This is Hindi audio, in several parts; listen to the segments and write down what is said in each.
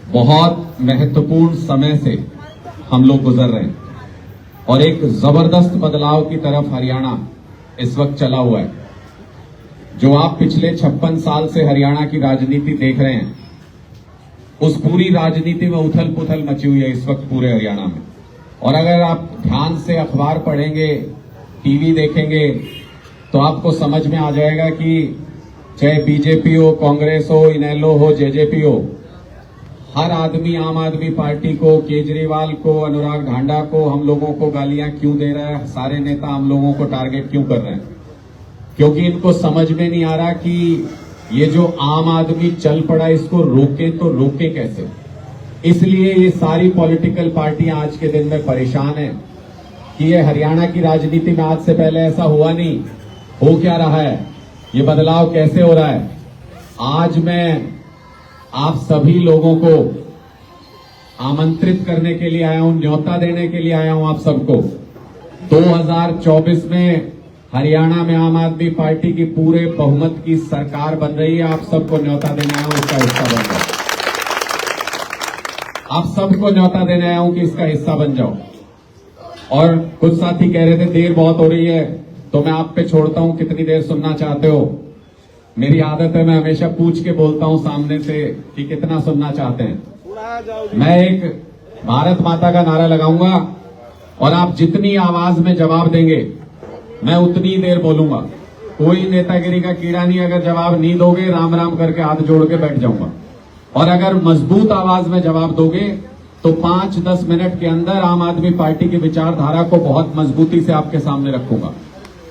बहुत महत्वपूर्ण समय से हम लोग गुजर रहे हैं और एक जबरदस्त बदलाव की तरफ हरियाणा इस वक्त चला हुआ है। जो आप पिछले 56 साल से हरियाणा की राजनीति देख रहे हैं, उस पूरी राजनीति में उथल पुथल मची हुई है इस वक्त पूरे हरियाणा में। और अगर आप ध्यान से अखबार पढ़ेंगे, टीवी देखेंगे, तो आपको समझ में आ जाएगा कि चाहे बीजेपी हो, कांग्रेस हो, इनेलो हो, जेजेपी हो, हर आदमी आम आदमी पार्टी को, केजरीवाल को, अनुराग ढांडा को, हम लोगों को गालियां क्यों दे रहा है। सारे नेता हम लोगों को टारगेट क्यों कर रहे हैं? क्योंकि इनको समझ में नहीं आ रहा कि ये जो आम आदमी चल पड़ा, इसको रोके तो रोके कैसे। इसलिए ये सारी पॉलिटिकल पार्टियां आज के दिन में परेशान हैं कि ये हरियाणा की राजनीति में आज से पहले ऐसा हुआ नहीं। हो क्या रहा है, ये बदलाव कैसे हो रहा है। आज मैं आप सभी लोगों को आमंत्रित करने के लिए आया हूं, न्योता देने के लिए आया हूं आप सबको। 2024 में हरियाणा में आम आदमी पार्टी की पूरे बहुमत की सरकार बन रही है। आप सबको न्योता देने आया हूं, इसका हिस्सा बन जाओ। आप सबको न्योता देने आया हूं कि इसका हिस्सा बन जाओ। और कुछ साथी कह रहे थे देर बहुत हो रही है, तो मैं आप पे छोड़ता हूं, कितनी देर सुनना चाहते हो। मेरी आदत है, मैं हमेशा पूछ के बोलता हूं सामने से कि कितना सुनना चाहते हैं। मैं एक भारत माता का नारा लगाऊंगा और आप जितनी आवाज में जवाब देंगे मैं उतनी देर बोलूंगा। कोई नेतागिरी का कीड़ा नहीं, अगर जवाब नहीं दोगे राम राम करके हाथ जोड़ के बैठ जाऊंगा। और अगर मजबूत आवाज में जवाब दोगे तो 5-10 मिनट के अंदर आम आदमी पार्टी की विचारधारा को बहुत मजबूती से आपके सामने रखूंगा।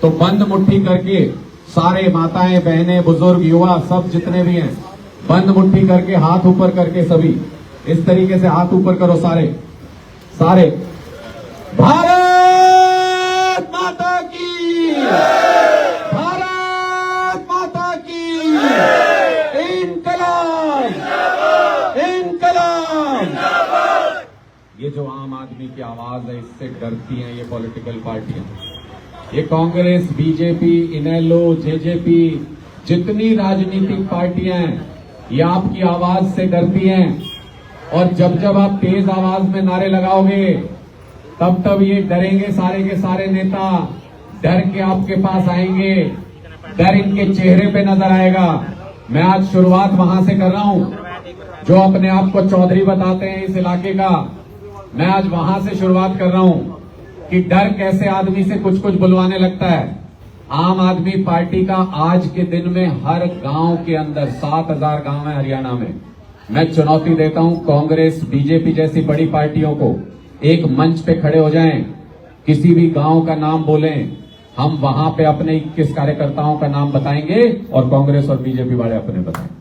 तो बंद मुट्ठी करके सारे माताएं, बहनें, बुजुर्ग, युवा, सब जितने भी हैं, बंद मुट्ठी करके हाथ ऊपर करके सभी इस तरीके से हाथ ऊपर करो सारे सारे। भारत माता की, भारत माता की, इनकलाब, इनकलाब। ये जो आम आदमी की आवाज है, इससे डरती हैं ये पॉलिटिकल पार्टियां। ये कांग्रेस, बीजेपी, इनेलो, जेजेपी, जितनी राजनीतिक पार्टियां हैं, ये आपकी आवाज से डरती हैं। और जब जब आप तेज आवाज में नारे लगाओगे तब तब ये डरेंगे। सारे के सारे नेता डर के आपके पास आएंगे, डर इनके चेहरे पे नजर आएगा। मैं आज शुरुआत वहां से कर रहा हूं, जो अपने आप को चौधरी बताते हैं इस इलाके का। मैं आज वहां से शुरुआत कर रहा हूं कि डर कैसे आदमी से कुछ कुछ बुलवाने लगता है। आम आदमी पार्टी का आज के दिन में हर गांव के अंदर 7000 गांव है हरियाणा में। मैं चुनौती देता हूं कांग्रेस, बीजेपी जैसी बड़ी पार्टियों को, एक मंच पे खड़े हो जाएं, किसी भी गांव का नाम बोलें, हम वहां पे अपने 21 कार्यकर्ताओं का नाम बताएंगे और कांग्रेस और बीजेपी वाले अपने बताएंगे।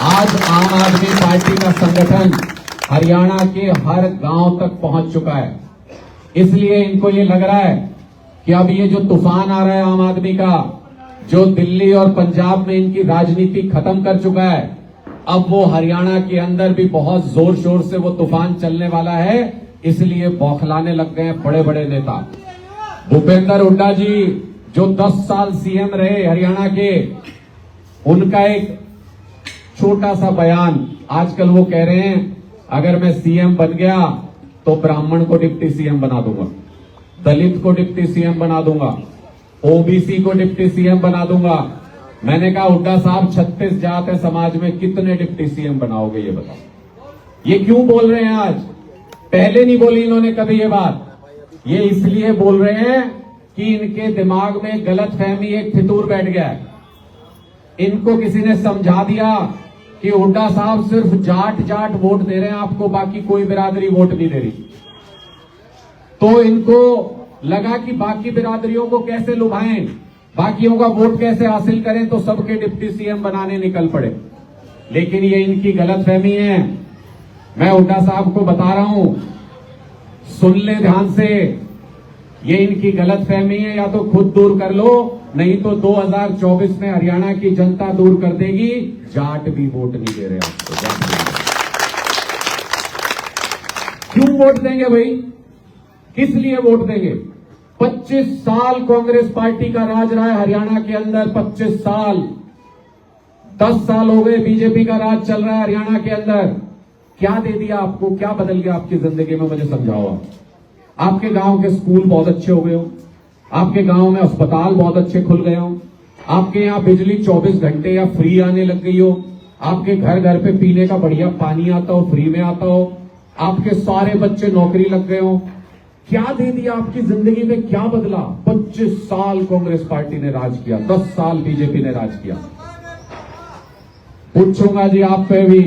आज आम आदमी पार्टी का संगठन हरियाणा के हर गांव तक पहुंच चुका है। इसलिए इनको ये लग रहा है कि अब ये जो तूफान आ रहा है आम आदमी का, जो दिल्ली और पंजाब में इनकी राजनीति खत्म कर चुका है, अब वो हरियाणा के अंदर भी बहुत जोर शोर से वो तूफान चलने वाला है। इसलिए बौखलाने लग गए बड़े बड़े नेता। भूपेंद्र हुड्डा जी जो 10 साल सीएम रहे हरियाणा के, उनका एक छोटा सा बयान, आजकल वो कह रहे हैं अगर मैं सीएम बन गया तो ब्राह्मण को डिप्टी सीएम बना दूंगा, दलित को डिप्टी सीएम बना दूंगा, ओबीसी को डिप्टी सीएम बना दूंगा। मैंने कहा हुड्डा साहब 36 जात है समाज में, कितने डिप्टी सीएम बनाओगे ये बताओ। ये क्यों बोल रहे हैं आज? पहले नहीं बोली इन्होंने कभी ये बात। ये इसलिए बोल रहे हैं कि इनके दिमाग में गलत फहमी, एक फितूर बैठ गया है। इनको किसी ने समझा दिया कि हुड्डा साहब सिर्फ जाट जाट वोट दे रहे हैं आपको, बाकी कोई बिरादरी वोट नहीं दे रही। तो इनको लगा कि बाकी बिरादरियों को कैसे लुभाएं, बाकियों का वोट कैसे हासिल करें, तो सबके डिप्टी सीएम बनाने निकल पड़े। लेकिन ये इनकी गलतफहमी है। मैं हुड्डा साहब को बता रहा हूं, सुन ले ध्यान से, ये इनकी गलतफहमी है। या तो खुद दूर कर लो, नहीं तो 2024 में हरियाणा की जनता दूर कर देगी। जाट भी वोट नहीं दे रहे आपको। क्यों वोट देंगे भाई? किस लिए वोट देंगे? 25 साल कांग्रेस पार्टी का राज रहा है हरियाणा के अंदर। 25 साल, 10 साल हो गए बीजेपी का राज चल रहा है हरियाणा के अंदर। क्या दे दिया आपको, क्या बदल गया आपकी जिंदगी में, मुझे समझाओ आप। आपके गांव के स्कूल बहुत अच्छे हो गए हो, आपके गांव में अस्पताल बहुत अच्छे खुल गए हो, आपके यहाँ बिजली 24 घंटे या फ्री आने लग गई हो, आपके घर घर पे पीने का बढ़िया पानी आता हो, फ्री में आता हो, आपके सारे बच्चे नौकरी लग गए हो। क्या दे दिया आपकी जिंदगी में, क्या बदला? 25 साल कांग्रेस पार्टी ने राज किया, 10 साल बीजेपी ने राज किया। पूछूंगा जी आप पे भी,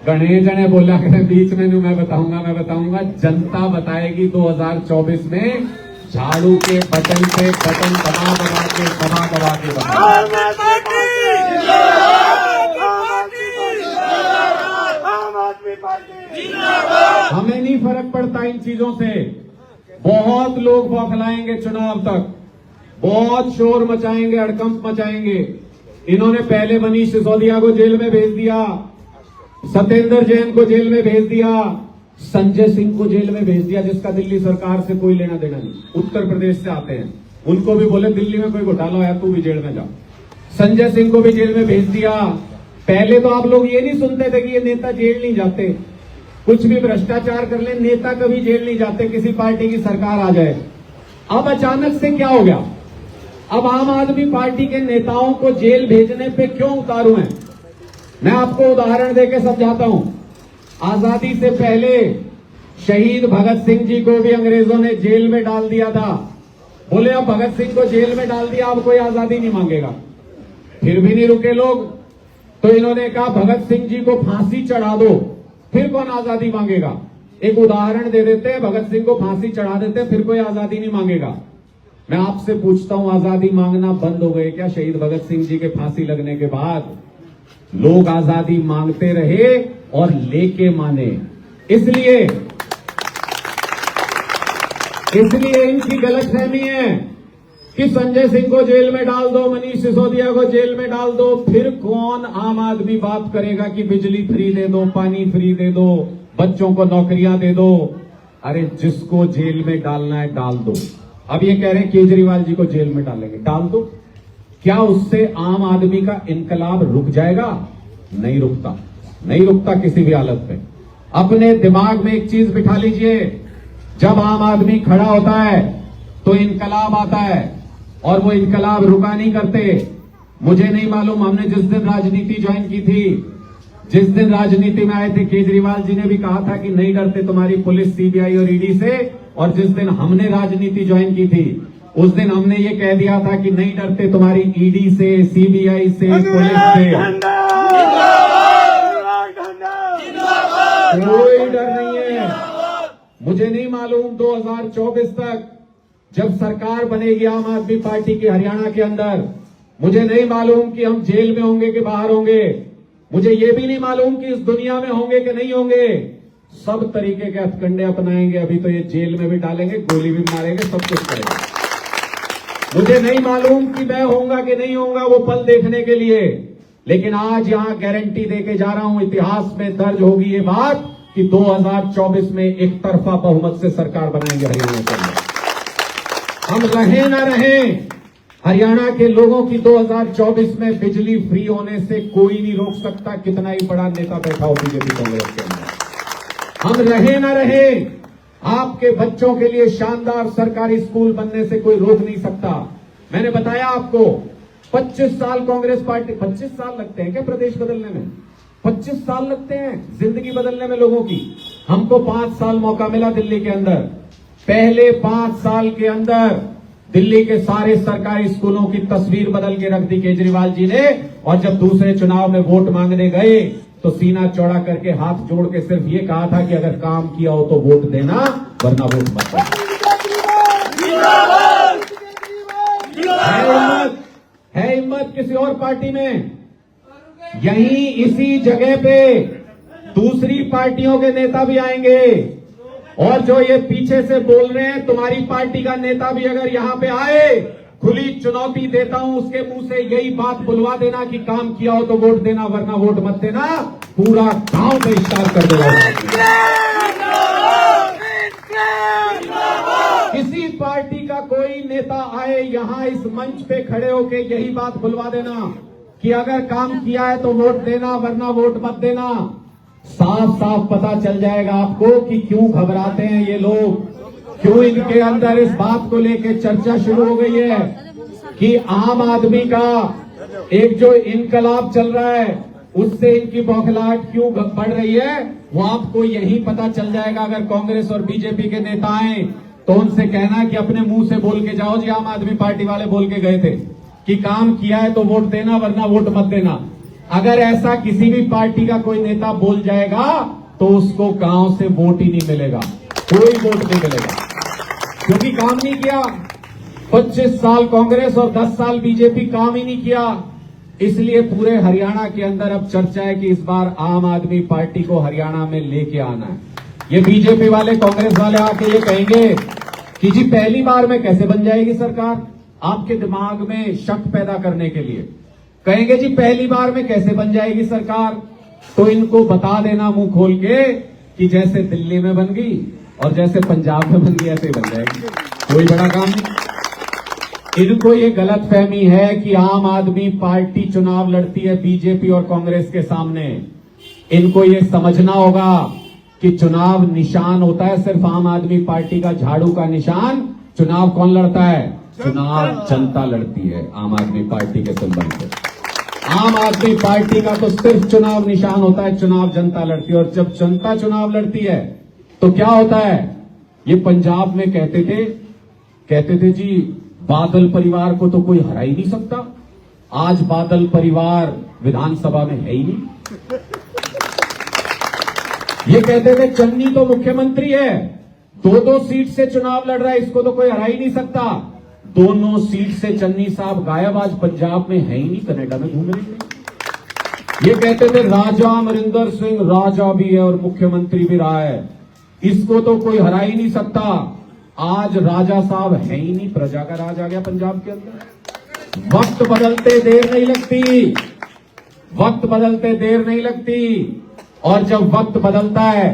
गणेश ने बोला कि बीच में मैं बताऊंगा, जनता बताएगी 2024 में झाड़ू के बटन पे बटन दबा दबा के हमें नहीं फर्क पड़ता इन चीजों से। बहुत लोग बौखलाएंगे चुनाव तक, बहुत शोर मचाएंगे, हड़कंप मचाएंगे। इन्होंने पहले मनीष सिसोदिया को जेल में भेज दिया, सत्येंद्र जैन को जेल में भेज दिया, संजय सिंह को जेल में भेज दिया, जिसका दिल्ली सरकार से कोई लेना देना नहीं, उत्तर प्रदेश से आते हैं। उनको भी बोले दिल्ली में कोई घोटाला आया तू भी जेल में जा। संजय सिंह को भी जेल में भेज दिया। पहले तो आप लोग ये नहीं सुनते थे कि ये नेता जेल नहीं जाते, कुछ भी भ्रष्टाचार कर ले नेता कभी जेल नहीं जाते, किसी पार्टी की सरकार आ जाए। अब अचानक से क्या हो गया? अब आम आदमी पार्टी के नेताओं को जेल भेजने पे क्यों उतारू हैं? मैं आपको उदाहरण देकर समझाता हूं। आजादी से पहले शहीद भगत सिंह जी को भी अंग्रेजों ने जेल में डाल दिया था। बोले अब भगत सिंह को जेल में डाल दिया, अब कोई आजादी नहीं मांगेगा। फिर भी नहीं रुके लोग, तो इन्होंने कहा भगत सिंह जी को फांसी चढ़ा दो, फिर कौन आजादी मांगेगा। एक उदाहरण दे देते हैं, भगत सिंह को फांसी चढ़ा देते हैं, फिर कोई आजादी नहीं मांगेगा। मैं आपसे पूछता हूं, आजादी मांगना बंद हो गए क्या शहीद भगत सिंह जी के फांसी लगने के बाद? लोग आजादी मांगते रहे और लेके माने। इसलिए इनकी गलतफहमी है कि संजय सिंह को जेल में डाल दो, मनीष सिसोदिया को जेल में डाल दो, फिर कौन आम आदमी बात करेगा कि बिजली फ्री दे दो, पानी फ्री दे दो, बच्चों को नौकरियां दे दो। अरे जिसको जेल में डालना है डाल दो। अब ये कह रहे हैं केजरीवाल जी को जेल में डालेंगे, डाल दो। क्या उससे आम आदमी का इनकलाब रुक जाएगा? नहीं रुकता, नहीं रुकता किसी भी हालत में। अपने दिमाग में एक चीज बिठा लीजिए, जब आम आदमी खड़ा होता है तो इनकलाब आता है, और वो इनकलाब रुका नहीं करते। मुझे नहीं मालूम, हमने जिस दिन राजनीति ज्वाइन की थी, जिस दिन राजनीति में आए थे, केजरीवाल जी ने भी कहा था कि नहीं डरते तुम्हारी पुलिस, सीबीआई और ईडी से। और जिस दिन हमने राजनीति ज्वाइन की थी, उस दिन हमने ये कह दिया था कि नहीं डरते तुम्हारी ईडी से, सीबीआई से, पुलिस से। कोई डर नहीं है। मुझे नहीं मालूम 2024 तक जब सरकार बनेगी आम आदमी पार्टी की हरियाणा के अंदर, मुझे नहीं मालूम कि हम जेल में होंगे कि बाहर होंगे। मुझे ये भी नहीं मालूम कि इस दुनिया में होंगे कि नहीं होंगे। सब तरीके के हथकंडे अपनाएंगे। अभी तो ये जेल में भी डालेंगे, गोली भी मारेंगे, सब कुछ करेंगे। मुझे नहीं मालूम कि मैं होऊंगा कि नहीं होऊंगा, वो पल देखने के लिए। लेकिन आज यहां गारंटी देके जा रहा हूं, इतिहास में दर्ज होगी ये बात कि 2024 में एक तरफा बहुमत से सरकार बनाएंगे हरियाणा के अंदर। हम रहे न रहे, हरियाणा के लोगों की 2024 में बिजली फ्री होने से कोई नहीं रोक सकता, कितना ही बड़ा नेता बैठा हो बीजेपी कांग्रेस के अंदर। हम रहे न रहे, आपके बच्चों के लिए शानदार सरकारी स्कूल बनने से कोई रोक नहीं सकता। मैंने बताया आपको 25 साल कांग्रेस पार्टी, 25 साल लगते हैं क्या प्रदेश बदलने में? 25 साल लगते हैं जिंदगी बदलने में लोगों की। हमको 5 साल मौका मिला दिल्ली के अंदर। पहले 5 साल के अंदर दिल्ली के सारे सरकारी स्कूलों की तस्वीर बदल के रख दी केजरीवाल जी ने। और जब दूसरे चुनाव में वोट मांगने गए तो सीना चौड़ा करके हाथ जोड़ के सिर्फ ये कहा था कि अगर काम किया हो तो वोट देना, वरना वोट मत देना। है हिम्मत किसी और पार्टी में? यहीं इसी जगह पे दूसरी पार्टियों के नेता भी आएंगे। और जो ये पीछे से बोल रहे हैं, तुम्हारी पार्टी का नेता भी अगर यहां पे आए, खुली चुनौती देता हूं, उसके मुंह से यही बात बुलवा देना कि काम किया हो तो वोट देना, वरना वोट मत देना। पूरा गांव बहिष्कार कर देगा। किसी पार्टी का कोई नेता आए यहां इस मंच पे खड़े होके यही बात बुलवा देना कि अगर काम किया है तो वोट देना, वरना वोट मत देना। साफ साफ पता चल जाएगा आपको कि क्यों घबराते हैं ये लोग, क्यों इनके अंदर इस बात को लेकर चर्चा शुरू हो गई है कि आम आदमी का एक जो इनकलाब चल रहा है उससे इनकी बौखलाहट क्यों बढ़ रही है। वो आपको यही पता चल जाएगा अगर कांग्रेस और बीजेपी के नेता आए तो उनसे कहना कि अपने मुंह से बोल के जाओ जी, आम आदमी पार्टी वाले बोल के गए थे कि काम किया है तो वोट देना, वरना वोट मत देना। अगर ऐसा किसी भी पार्टी का कोई नेता बोल जाएगा तो उसको गांव से वोट ही नहीं मिलेगा, कोई वोट नहीं मिलेगा, क्योंकि काम नहीं किया। 25 साल कांग्रेस और 10 साल बीजेपी काम ही नहीं किया। इसलिए पूरे हरियाणा के अंदर अब चर्चा है कि इस बार आम आदमी पार्टी को हरियाणा में लेके आना है। ये बीजेपी वाले कांग्रेस वाले आके ये कहेंगे कि जी पहली बार में कैसे बन जाएगी सरकार, आपके दिमाग में शक पैदा करने के लिए कहेंगे जी पहली बार में कैसे बन जाएगी सरकार। तो इनको बता देना मुंह खोल के कि जैसे दिल्ली में बन गई और जैसे पंजाब में बन गई ऐसे ही बन जाएगी, कोई बड़ा काम नहीं। इनको ये गलतफहमी है कि आम आदमी पार्टी चुनाव लड़ती है बीजेपी और कांग्रेस के सामने। इनको ये समझना होगा कि चुनाव निशान होता है सिर्फ आम आदमी पार्टी का झाड़ू का निशान। चुनाव कौन लड़ता है? चुनाव जनता लड़ती है आम आदमी पार्टी के सिंबल से। आम आदमी पार्टी का तो सिर्फ चुनाव निशान होता है, चुनाव जनता लड़ती है। और जब जनता चुनाव लड़ती है तो क्या होता है? ये पंजाब में कहते थे जी बादल परिवार को तो कोई हरा ही नहीं सकता। आज बादल परिवार विधानसभा में है ही नहीं। ये कहते थे चन्नी तो मुख्यमंत्री है, 2-2 सीट से चुनाव लड़ रहा है, इसको तो कोई हरा ही नहीं सकता। दोनों सीट से चन्नी साहब गायब, आज पंजाब में है ही नहीं, कनाडा में घूम रहे हैं। ये कहते थे राजा अमरिंदर सिंह राजा भी है और मुख्यमंत्री भी रहा है, इसको तो कोई हरा ही नहीं सकता। आज राजा साहब है ही नहीं, प्रजा का राज आ गया पंजाब के अंदर। वक्त बदलते देर नहीं लगती, वक्त बदलते देर नहीं लगती। और जब वक्त बदलता है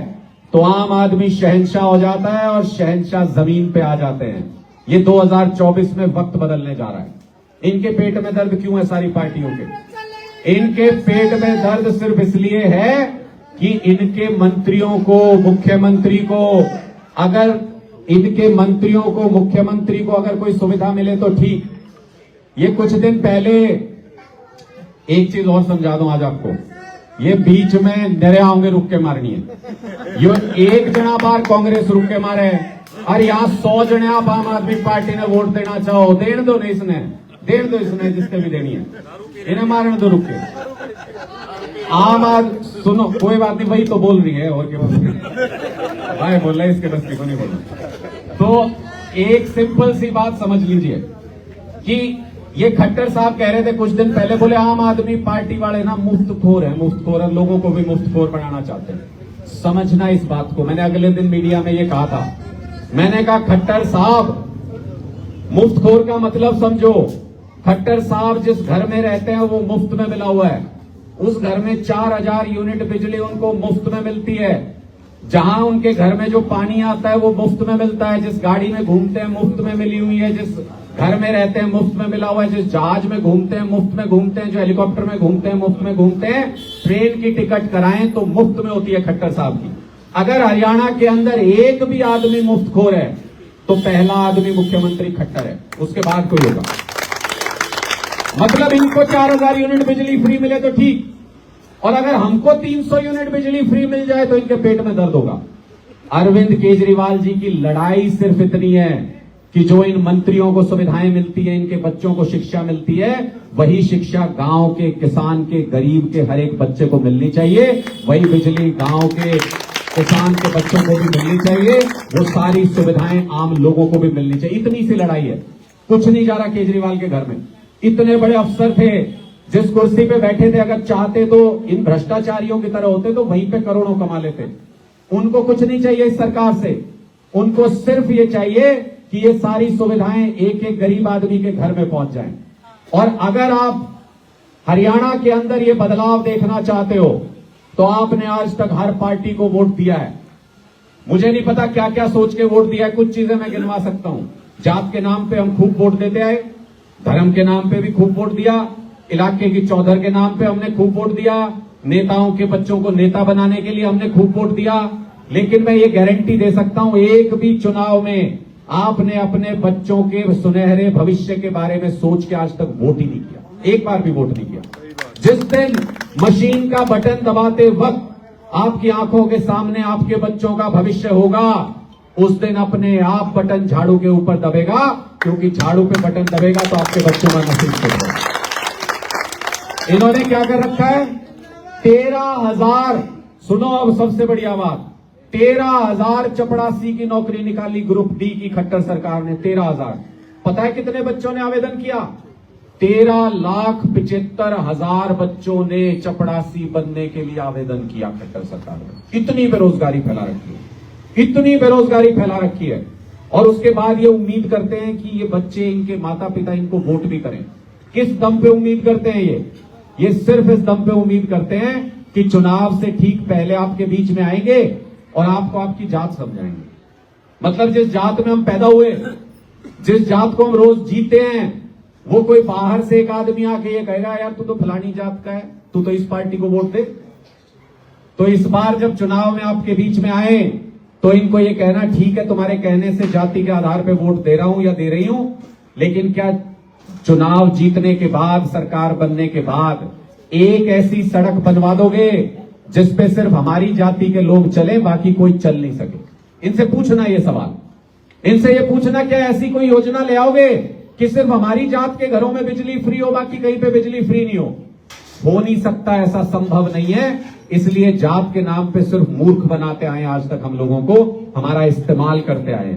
तो आम आदमी शहंशाह हो जाता है और शहंशाह जमीन पे आ जाते हैं। ये 2024 में वक्त बदलने जा रहा है। इनके पेट में दर्द क्यों है सारी पार्टियों के? इनके पेट में दर्द सिर्फ इसलिए है कि इनके मंत्रियों को, मुख्यमंत्री को, अगर इनके मंत्रियों को, मुख्यमंत्री को अगर कोई सुविधा मिले तो ठीक। ये कुछ दिन पहले एक चीज और समझा दूं आज आपको, ये बीच में नरे होंगे रुक के मारनी है। यो एक जना बार कांग्रेस रुक के मारे और यहाँ 100 जने आप आम आदमी पार्टी ने वोट देना चाहो, देने दो नहीं, इसने देने दो, इसने जिसने भी देनी है इन्हें मारने दो रुक के। आम आदमी सुनो, कोई बात नहीं, वही तो बोल रही है और क्या बोल रही है भाई, बोल रहा है इसके बस को नहीं बोल रहा। तो एक सिंपल सी बात समझ लीजिए कि ये खट्टर साहब कह रहे थे कुछ दिन पहले, बोले आम आदमी पार्टी वाले ना मुफ्तखोर है, मुफ्तखोर है, लोगों को भी मुफ्तखोर बनाना चाहते हैं। समझना इस बात को, मैंने अगले दिन मीडिया में ये कहा था। मैंने कहा खट्टर साहब मुफ्तखोर का मतलब समझो। खट्टर साहब जिस घर में रहते हैं वो मुफ्त में मिला हुआ है, उस घर में 4000 यूनिट बिजली उनको मुफ्त में मिलती है। जहां उनके घर में जो पानी आता है वो मुफ्त में मिलता है, जिस गाड़ी में घूमते हैं मुफ्त में मिली हुई है, जिस घर में रहते हैं मुफ्त में मिला हुआ है, जिस जहाज में घूमते हैं मुफ्त में घूमते हैं, जो हेलीकॉप्टर में घूमते हैं मुफ्त में घूमते हैं। ट्रेन की टिकट कराएं तो मुफ्त में होती है खट्टर साहब की। अगर हरियाणा के अंदर एक भी आदमी मुफ्तखोर है तो पहला आदमी मुख्यमंत्री खट्टर है, उसके बाद कोई होगा। मतलब इनको 4000 यूनिट बिजली फ्री मिले तो ठीक, और अगर हमको 300 यूनिट बिजली फ्री मिल जाए तो इनके पेट में दर्द होगा। अरविंद केजरीवाल जी की लड़ाई सिर्फ इतनी है कि जो इन मंत्रियों को सुविधाएं मिलती है, इनके बच्चों को शिक्षा मिलती है, वही शिक्षा गांव के, किसान के, गरीब के हर एक बच्चे को मिलनी चाहिए। वही बिजली गांव के, किसान के बच्चों को भी मिलनी चाहिए। वो सारी सुविधाएं आम लोगों को भी मिलनी चाहिए। इतनी सी लड़ाई है, कुछ नहीं जा रहा केजरीवाल के घर में। इतने बड़े अफसर थे, जिस कुर्सी पे बैठे थे, अगर चाहते तो इन भ्रष्टाचारियों की तरह होते तो वहीं पे करोड़ों कमा लेते। उनको कुछ नहीं चाहिए इस सरकार से, उनको सिर्फ ये चाहिए कि ये सारी सुविधाएं एक एक गरीब आदमी के घर में पहुंच जाएं। और अगर आप हरियाणा के अंदर ये बदलाव देखना चाहते हो तो आपने आज तक हर पार्टी को वोट दिया है। मुझे नहीं पता क्या क्या सोच के वोट दिया है, कुछ चीजें मैं गिनवा सकता हूं। जात के नाम पे हम खूब वोट देते आए, धर्म के नाम पे भी खूब वोट दिया, इलाके की चौधर के नाम पे हमने खूब वोट दिया, नेताओं के बच्चों को नेता बनाने के लिए हमने खूब वोट दिया, लेकिन मैं ये गारंटी दे सकता हूं एक भी चुनाव में आपने अपने बच्चों के सुनहरे भविष्य के बारे में सोच के आज तक वोट ही नहीं किया, एक बार भी वोट नहीं किया। जिस दिन मशीन का बटन दबाते वक्त आपकी आंखों के सामने आपके बच्चों का भविष्य होगा, उस दिन अपने आप बटन झाड़ू के ऊपर दबेगा, क्योंकि झाड़ू पे बटन दबेगा तो आपके बच्चों का नसीब होगा। इन्होंने क्या कर रखा है? 13,000, सुनो अब सबसे बढ़िया बात, 13,000 चपड़ासी की नौकरी निकाली ग्रुप डी की खट्टर सरकार ने। 13,000। पता है कितने बच्चों ने आवेदन किया? 13,75,000 बच्चों ने चपड़ासी बनने के लिए आवेदन किया खट्टर सरकार ने। इतनी बेरोजगारी फैला रखी है, इतनी बेरोजगारी फैला रखी है। और उसके बाद ये उम्मीद करते हैं कि ये बच्चे, इनके माता पिता इनको वोट भी करें। किस दम पे उम्मीद करते हैं ये सिर्फ इस दम पे उम्मीद करते हैं कि चुनाव से ठीक पहले आपके बीच में आएंगे और आपको आपकी जात समझाएंगे। मतलब जिस जात में हम पैदा हुए, जिस जात को हम रोज जीते हैं, वो कोई बाहर से एक आदमी आके ये कहेगा यार तू तो फलानी जात का है, तू तो इस पार्टी को वोट दे। तो इस बार जब चुनाव में आपके बीच में आए तो इनको ये कहना ठीक है, तुम्हारे कहने से जाति के आधार पे वोट दे रहा हूं या दे रही हूं, लेकिन क्या चुनाव जीतने के बाद, सरकार बनने के बाद एक ऐसी सड़क बनवा दोगे जिसपे सिर्फ हमारी जाति के लोग चले, बाकी कोई चल नहीं सके? इनसे पूछना ये सवाल, इनसे ये पूछना क्या ऐसी कोई योजना ले आओगे कि सिर्फ हमारी जात के घरों में बिजली फ्री हो, बाकी कहीं पे बिजली फ्री नहीं हो नहीं सकता, ऐसा संभव नहीं है। इसलिए जात के नाम पे सिर्फ मूर्ख बनाते आए आज तक हम लोगों को, हमारा इस्तेमाल करते आए।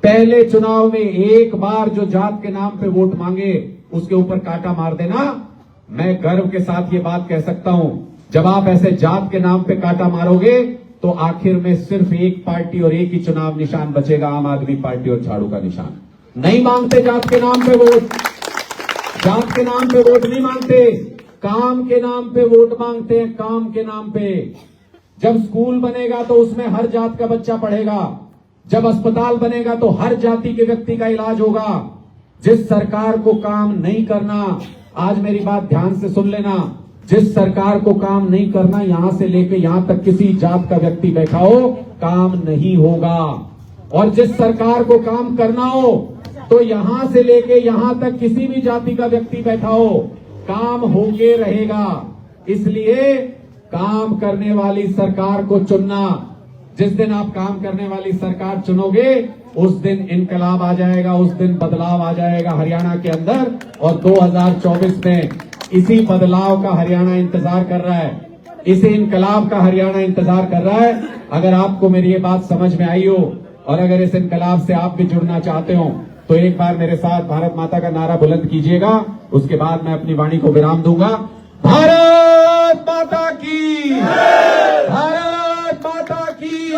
पहले चुनाव में एक बार जो जात के नाम पे वोट मांगे उसके ऊपर कांटा मार देना। मैं गर्व के साथ ये बात कह सकता हूं, जब आप ऐसे जात के नाम पे कांटा मारोगे तो आखिर में सिर्फ एक पार्टी और एक ही चुनाव निशान बचेगा, आम आदमी पार्टी और झाड़ू का निशान। नहीं मांगते जात के नाम पे वोट, जात के नाम पे वोट नहीं मांगते, काम के नाम पे वोट मांगते हैं, काम के नाम पे। जब स्कूल बनेगा तो उसमें हर जात का बच्चा पढ़ेगा, जब अस्पताल बनेगा तो हर जाति के व्यक्ति का इलाज होगा। जिस सरकार को काम नहीं करना, आज मेरी बात ध्यान से सुन लेना, जिस सरकार को काम नहीं करना, यहां से लेके यहां तक किसी जात का व्यक्ति बैठा हो, काम नहीं होगा। और जिस सरकार को काम करना हो तो यहां से लेके यहां तक किसी भी जाति का व्यक्ति बैठा हो, काम होके रहेगा। इसलिए काम करने वाली सरकार को चुनना। जिस दिन आप काम करने वाली सरकार चुनोगे उस दिन इनकलाब आ जाएगा, उस दिन बदलाव आ जाएगा हरियाणा के अंदर। और 2024 में इसी बदलाव का हरियाणा इंतजार कर रहा है, इसी इनकलाब का हरियाणा इंतजार कर रहा है। अगर आपको मेरी ये बात समझ में आई हो और अगर इस इनकलाब से आप भी जुड़ना चाहते हो तो एक बार मेरे साथ भारत माता का नारा बुलंद कीजिएगा। उसके बाद मैं अपनी वाणी को विराम दूंगा। भारत माता की, भारत माता की।